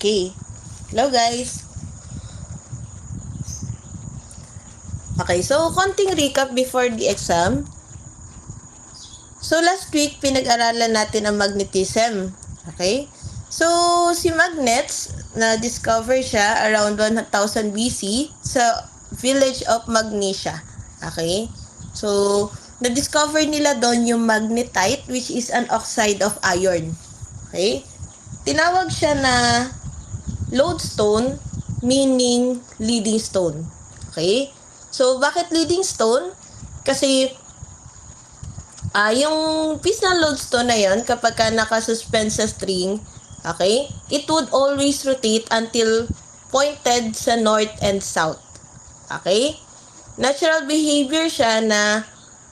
Okay. Hello guys. Okay, so konting recap before the exam. So last week, pinag-aralan natin ang magnetism. Okay? So, si magnets, na-discover siya around 1000 BC sa village of Magnesia. Okay? So, na-discover nila doon yung magnetite, which is an oxide of iron. Okay? Tinawag siya na lodestone, meaning leading stone. Okay? So, bakit leading stone? Kasi yung piece ng lodestone na yon, kapag ka nakasuspend sa string, okay, it would always rotate until pointed sa north and south. Okay? Natural behavior siya na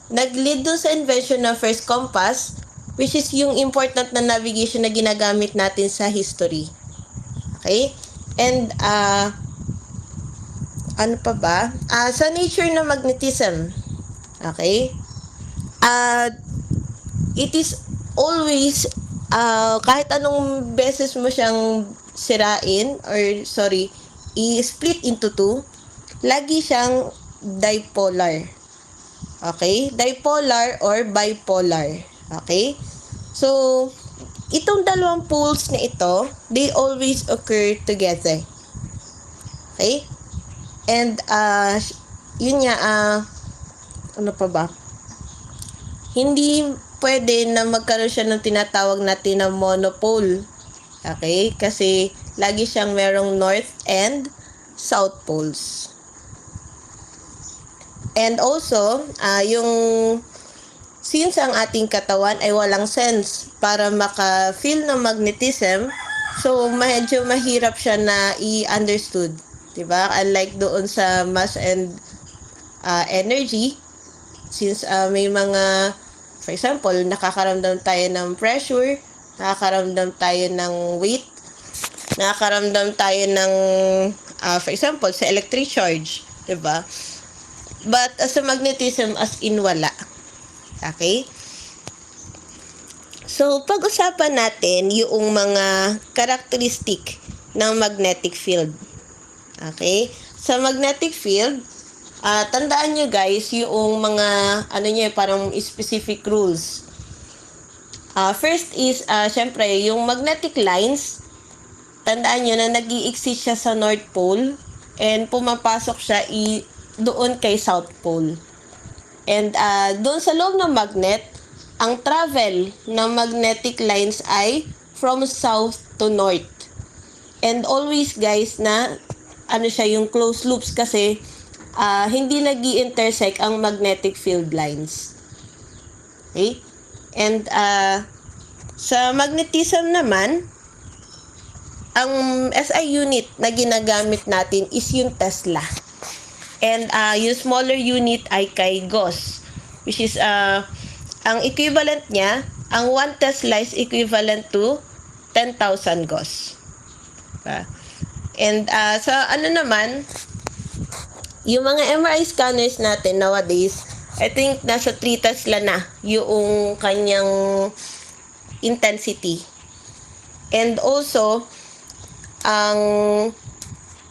nag-lead dun sa invention ng first compass, which is yung important na navigation na ginagamit natin sa history. Okay? And, ano pa ba? Sa nature ng magnetism, okay, it is always, kahit anong beses mo siyang sirain, or i-split into two, lagi siyang dipolar. Okay? Dipolar or bipolar. Okay? So, itong dalawang poles na ito, they always occur together. Okay? And, yun nga, ano pa ba? Hindi pwede na magkaroon siya ng tinatawag natin na monopole. Okay? Kasi, lagi siyang merong north and south poles. And also, since ang ating katawan ay walang sense para maka-feel ng magnetism, so medyo mahirap siya na i-understood. Diba? Unlike doon sa mass and energy, since may mga, for example, nakakaramdam tayo ng pressure, nakakaramdam tayo ng weight, nakakaramdam tayo ng, for example, sa electric charge. Diba? But as a magnetism, as in wala. Okay? So, pag-usapan natin yung mga characteristic ng magnetic field. Okay? Sa magnetic field, tandaan nyo guys, yung mga, parang specific rules. First is, syempre, yung magnetic lines, tandaan nyo na nag-i-exist siya sa North Pole and pumapasok siya doon kay South Pole. And doon sa loob ng magnet, ang travel ng magnetic lines ay from south to north. And always guys na yung closed loops kasi hindi nag-i-intersect ang magnetic field lines. Okay? And sa magnetism naman, ang SI unit na ginagamit natin is yung Tesla. And yung smaller unit ay kay Gauss, which is ang equivalent niya, ang 1 Tesla is equivalent to 10,000 Gauss. And sa naman, yung mga MRI scanners natin nowadays, I think nasa 3 Tesla na yung kanyang intensity. And also,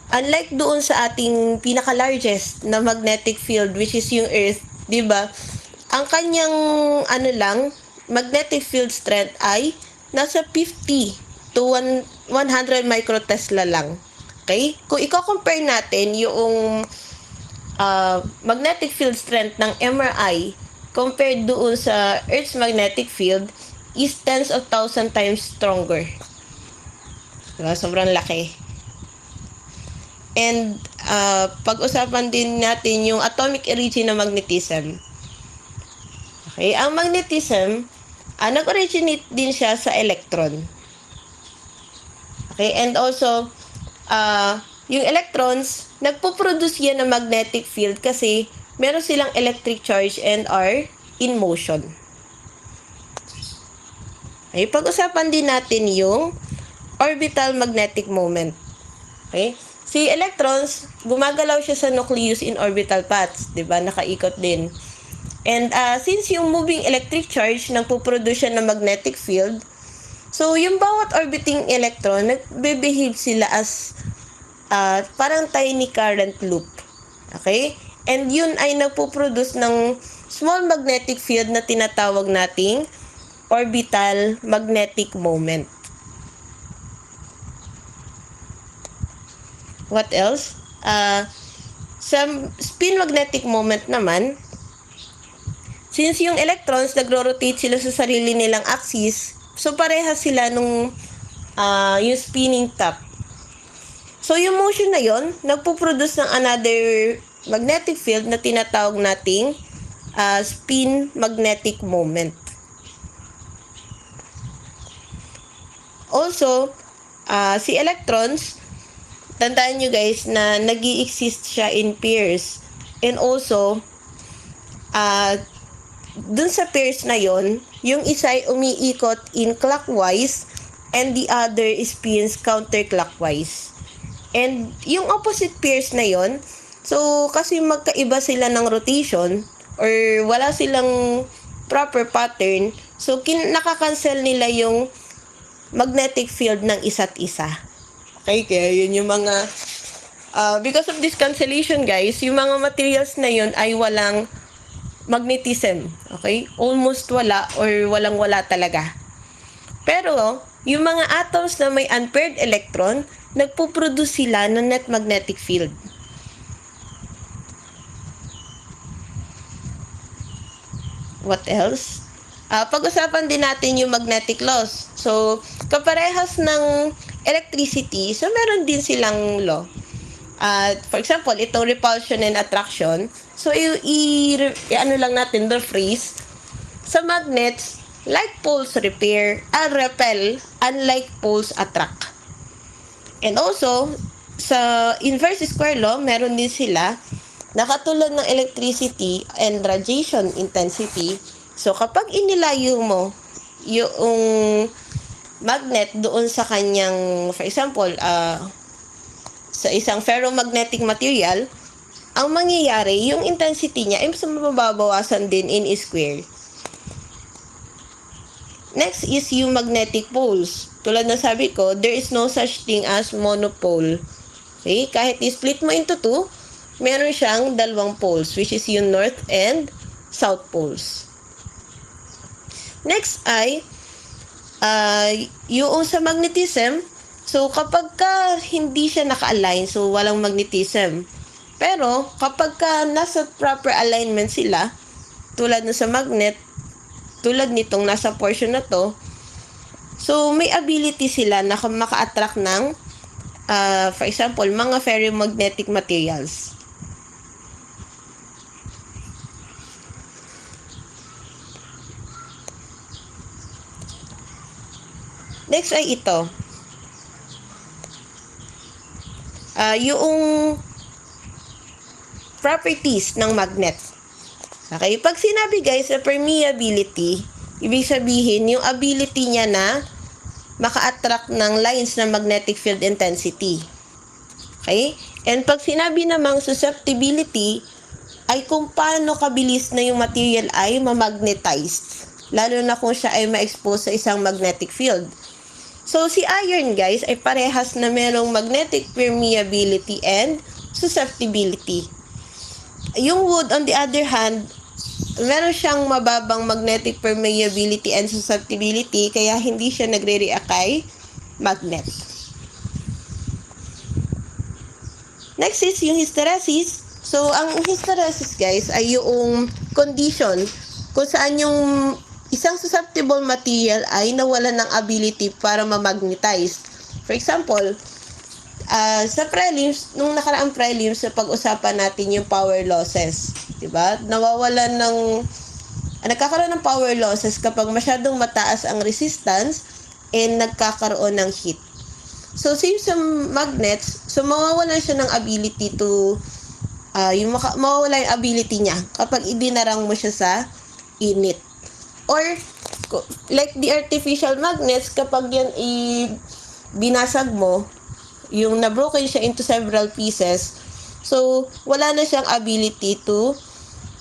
unlike doon sa ating pinaka-largest na magnetic field, which is yung Earth, di ba? Ang kanyang magnetic field strength ay nasa 50 to 100 microtesla lang. Okay? Kung i-compare natin yung magnetic field strength ng MRI compared doon sa Earth's magnetic field is tens of thousand times stronger. Diba? Sobrang laki. And pag-usapan din natin yung atomic origin ng magnetism. Okay, ang magnetism, nag-originate din siya sa electron. Okay, and also, yung electrons, nagpo-produce yan ng magnetic field kasi meron silang electric charge and are in motion. Okay, pag-usapan din natin yung orbital magnetic moment. Okay? Si electrons, gumagalaw siya sa nucleus in orbital paths, 'di ba? Nakaikot din. And since yung moving electric charge nagpo-produce siya ng magnetic field, so yung bawat orbiting electron, nagbe-behave sila as parang tiny current loop. Okay? And yun ay nagpo-produce ng small magnetic field na tinatawag nating orbital magnetic moment. What else? Sa spin magnetic moment naman, since yung electrons nagro-rotate sila sa sarili nilang axis, so parehas sila nung yung spinning top. So yung motion na yon nagpo-produce ng another magnetic field na tinatawag nating spin magnetic moment. Also, si electrons, tandaan nyo guys na nag-i-exist siya in pairs. And also, dun sa pairs na yon, yung isa ay umiikot in clockwise and the other is spins counterclockwise. And yung opposite pairs na yon, so kasi magkaiba sila ng rotation or wala silang proper pattern, so nakakancel nila yung magnetic field ng isa't isa. Okay, kaya yun yung mga because of this cancellation guys, yung mga materials na yun ay walang magnetism. Okay? Almost wala or walang-wala talaga. Pero, yung mga atoms na may unpaired electron, nagpo-produce sila ng net magnetic field. What else? Pag-usapan din natin yung magnetic laws. So, kaparehas ng electricity, so meron din silang law. For example, itong repulsion and attraction. So, ano lang natin, the phrase, sa magnets, like poles repel, unlike poles attract. And also, sa inverse square law, meron din sila, nakatulad ng electricity and radiation intensity. So, kapag inilayo mo yung magnet doon sa kanyang, for example, sa isang ferromagnetic material, ang mangyayari, yung intensity niya ay mas mababawasan din in square. Next is yung magnetic poles. Tulad na sabi ko, there is no such thing as monopole. Okay? Kahit i-split mo into two, meron siyang dalawang poles, which is yung north and south poles. Next ay, yung sa magnetism, so kapag ka hindi siya naka-align, so walang magnetism. Pero kapag ka nasa proper alignment sila, tulad na sa magnet, tulad nitong nasa portion na to, so may ability sila na maka-attract ng, for example, mga ferromagnetic materials. Next ay ito. Yung properties ng magnet. Okay? Pag sinabi guys na permeability, ibig sabihin yung ability niya na maka-attract ng lines ng magnetic field intensity. Okay? And pag sinabi namang susceptibility, ay kung paano kabilis na yung material ay mamagnetized. Lalo na kung siya ay ma-expose sa isang magnetic field. So, si iron, guys, ay parehas na merong magnetic permeability and susceptibility. Yung wood, on the other hand, meron siyang mababang magnetic permeability and susceptibility, kaya hindi siya nagre-react kay magnet. Next is yung hysteresis. So, ang hysteresis, guys, ay yung condition kung saan yung isang susceptible material ay nawalan ng ability para ma-magnetize. For example, sa prelims, nung nakaraang prelims, sa pag-usapan natin yung power losses. Diba? Nagkakaroon ng power losses kapag masyadong mataas ang resistance and nagkakaroon ng heat. So, since sa magnets, so mawawalan siya ng ability to, mawawala yung ability niya kapag idinarang mo siya sa init. Or, like the artificial magnets, kapag yan binasag mo, yung na-broken siya into several pieces, so, wala na siyang ability to,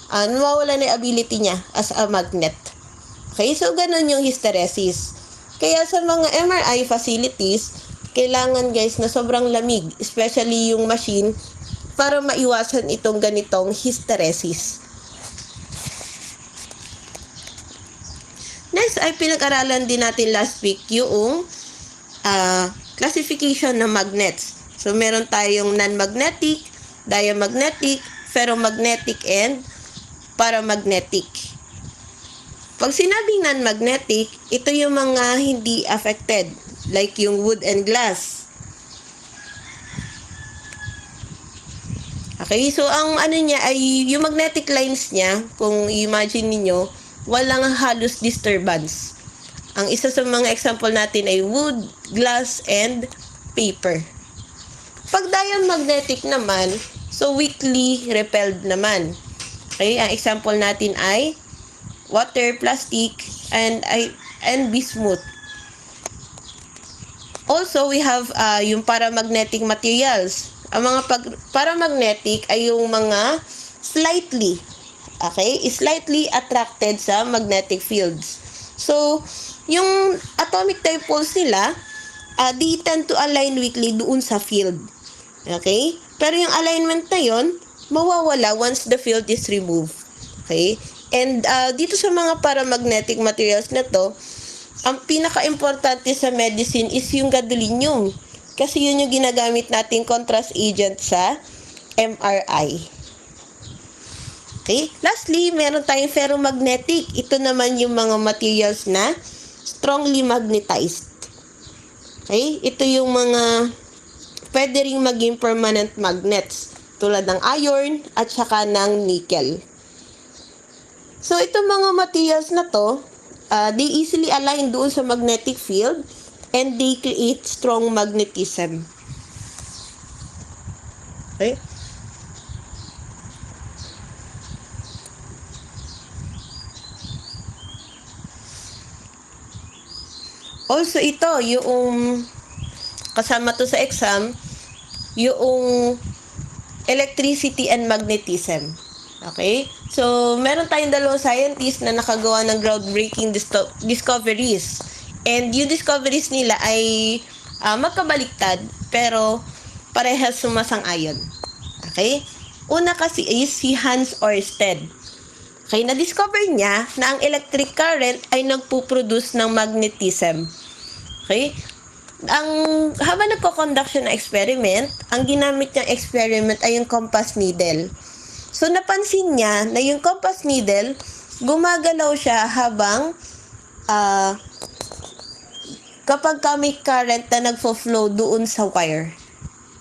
nawawala na yung ability niya as a magnet. Okay, so ganun yung hysteresis. Kaya sa mga MRI facilities, kailangan guys na sobrang lamig, especially yung machine, para maiwasan itong ganitong hysteresis. Next ay pinag-aralan din natin last week yung classification ng magnets. So meron tayong non-magnetic, diamagnetic, ferromagnetic, and paramagnetic. Pag sinabing non-magnetic, ito yung mga hindi affected, like yung wood and glass. Okay, so ang ano niya ay yung magnetic lines niya, kung imagine niyo, walang halos disturbance. Ang isa sa mga example natin ay wood, glass, and paper. Pag diamagnetic naman, so weakly repelled naman. Okay, ang example natin ay water, plastic, and bismuth. Also, we have yung paramagnetic materials. Ang mga paramagnetic ay yung mga slightly attracted sa magnetic fields. So, yung atomic dipoles nila, they tend to align weakly doon sa field. Okay? Pero yung alignment na yon mawawala once the field is removed. Okay? And dito sa mga paramagnetic materials na to, ang pinaka-importante sa medicine is yung gadolinium. Kasi yun yung ginagamit nating contrast agent sa MRI. Okay? Lastly, meron tayong ferromagnetic. Ito naman yung mga materials na strongly magnetized. Okay? Ito yung mga pwede ring maging permanent magnets tulad ng iron at saka ng nickel. So, itong mga materials na to, they easily align doon sa magnetic field and they create strong magnetism. Okay? Also, ito, yung kasama to sa exam, yung electricity and magnetism. Okay? So, meron tayong dalawang scientists na nakagawa ng groundbreaking discoveries. And yung discoveries nila ay magkabaliktad, pero parehas sumasang-ayon. Okay? Una kasi is si Hans Ørsted. Okay, na-discover niya na ang electric current ay nagpo-produce ng magnetism. Okay? Habang nagko-conduct siya ng experiment, ang ginamit niyang experiment ay yung compass needle. So, napansin niya na yung compass needle, gumagalaw siya habang kapag may current na nagfo-flow doon sa wire.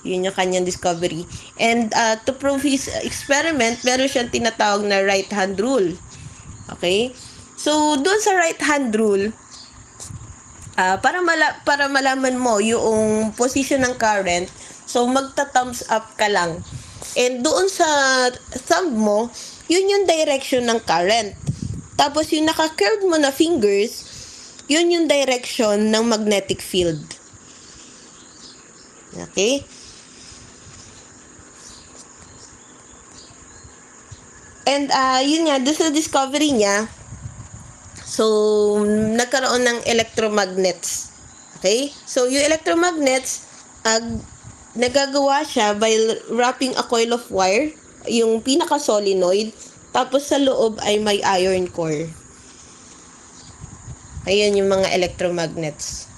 Yun yung kanyang discovery. And to prove his experiment, meron siyang tinatawag na right-hand rule. Okay? So, doon sa right-hand rule, para malaman mo yung position ng current, so magta-thumbs up ka lang. And doon sa thumb mo, yun yung direction ng current. Tapos yung naka-curved mo na fingers, yun yung direction ng magnetic field. Okay? And yun nga, doon sa discovery niya, so nagkaroon ng electromagnets. Okay? So yung electromagnets, nagagawa siya by wrapping a coil of wire, yung pinaka-solenoid, tapos sa loob ay may iron core. Ayan yung mga electromagnets.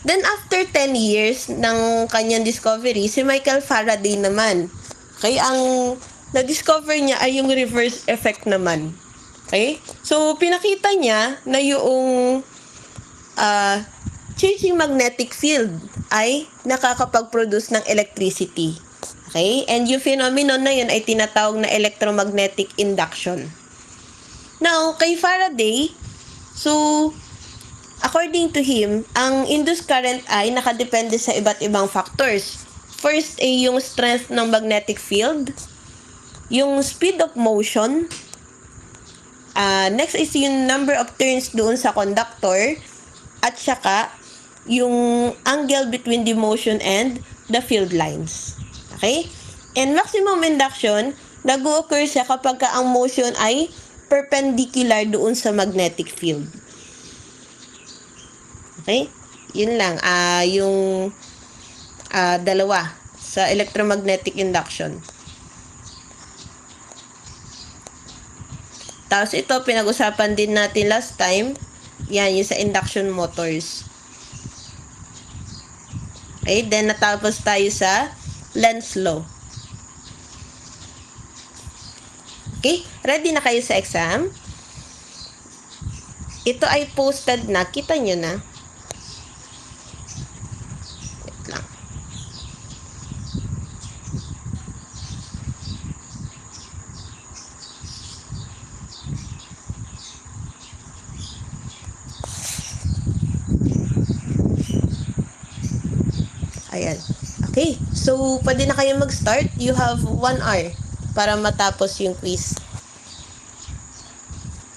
Then after 10 years ng kanyang discovery, si Michael Faraday naman. Okay, ang na-discover niya ay yung reverse effect naman. Okay? So, pinakita niya na yung changing magnetic field ay nakakapag-produce ng electricity. Okay? And yung phenomenon na yun ay tinatawag na electromagnetic induction. Now, kay Faraday, so, according to him, ang induced current ay nakadepende sa iba't ibang factors. First ay yung strength ng magnetic field, yung speed of motion, next is yung number of turns doon sa conductor, at saka yung angle between the motion and the field lines. Okay? And maximum induction, nag-occur siya kapag ang motion ay perpendicular doon sa magnetic field. Okay? Yun lang. Yung dalawa sa electromagnetic induction. Tapos ito, pinag-usapan din natin last time. Yan, yung sa induction motors. Okay, then natapos tayo sa Lenz's law. Okay, ready na kayo sa exam? Ito ay posted na. Kita nyo na. Wait lang. Ayan. Okay, so pwede na kayo mag-start. You have 1 hour para matapos yung quiz.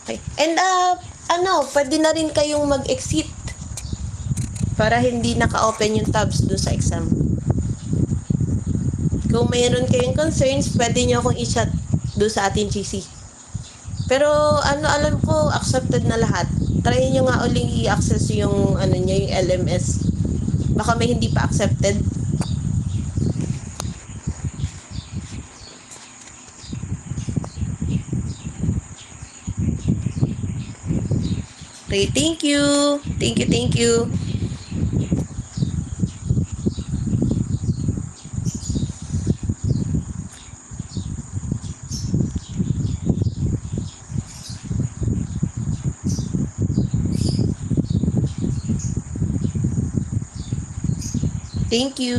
Okay. And pwede na rin kayong mag-exit para hindi naka-open yung tabs doon sa exam. Kung mayroon kayong concerns, pwede nyo akong i-chat doon sa ating GC. Pero alam ko, accepted na lahat. Try nyo nga uling i-access yung yung LMS. Baka may hindi pa accepted. Okay, thank you. Thank you, thank you. Thank you.